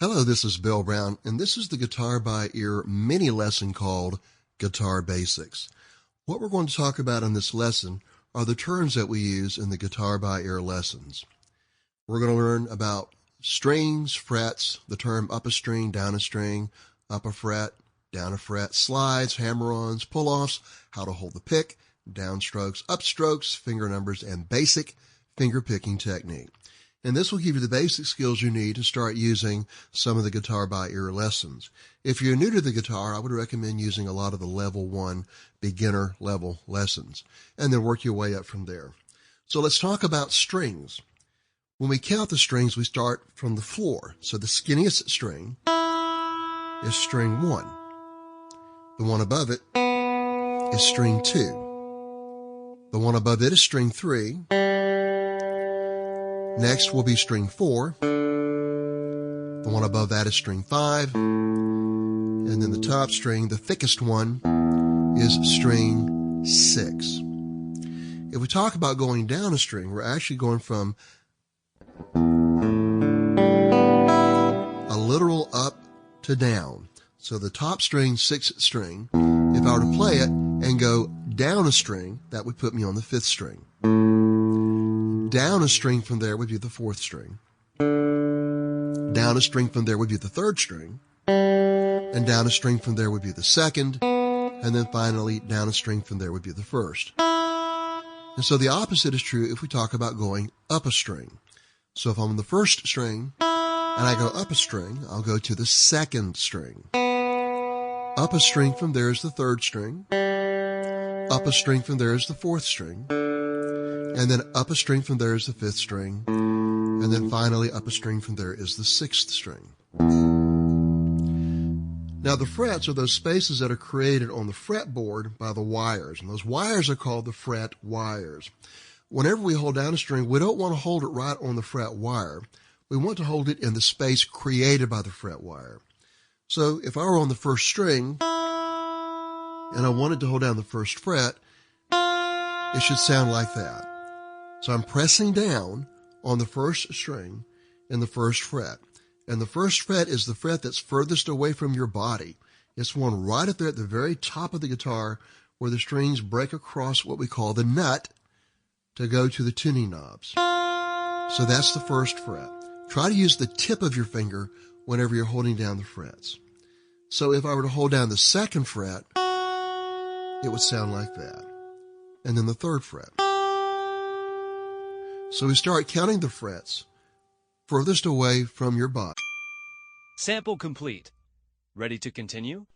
Hello, this is Bill Brown, and this is the Guitar by Ear mini lesson called Guitar Basics. What we're going to talk about in this lesson are the terms that we use in the Guitar by Ear lessons. We're going to learn about strings, frets, the term up a string, down a string, up a fret, down a fret, slides, hammer-ons, pull-offs, how to hold the pick, downstrokes, upstrokes, finger numbers, and basic finger picking technique. And this will give you the basic skills you need to start using some of the Guitar by Ear lessons. If you're new to the guitar, I would recommend using a lot of the level 1 beginner level lessons and then work your way up from there. So let's talk about strings. When we count the strings, we start from the floor. So the skinniest string is string 1. The one above it is string 2. The one above it is string 3. Next will be string 4. The one above that is string 5. And then the top string, the thickest one, is string 6. If we talk about going down a string, we're actually going from a literal up to down. So the top string, 6th string, if I were to play it and go down a string, that would put me on the 5th string. Down a string from there would be the 4th string. Down a string from there would be the 3rd string. And down a string from there would be the 2nd. And then finally, down a string from there would be the 1st. And so the opposite is true if we talk about going up a string. So if I'm on the 1st string and I go up a string, I'll go to the 2nd string. Up a string from there is the 3rd string. Up a string from there is the 4th string. And then up a string from there is the 5th string. And then finally up a string from there is the 6th string. Now the frets are those spaces that are created on the fretboard by the wires. And those wires are called the fret wires. Whenever we hold down a string, we don't want to hold it right on the fret wire. We want to hold it in the space created by the fret wire. So if I were on the 1st string and I wanted to hold down the 1st fret, it should sound like that. So I'm pressing down on the 1st string in the 1st fret. And the 1st fret is the fret that's furthest away from your body. It's one right up there at the very top of the guitar where the strings break across what we call the nut to go to the tuning knobs. So that's the 1st fret. Try to use the tip of your finger whenever you're holding down the frets. So if I were to hold down the 2nd fret, it would sound like that. And then the 3rd fret. So we start counting the frets furthest away from your body. Sample complete. Ready to continue?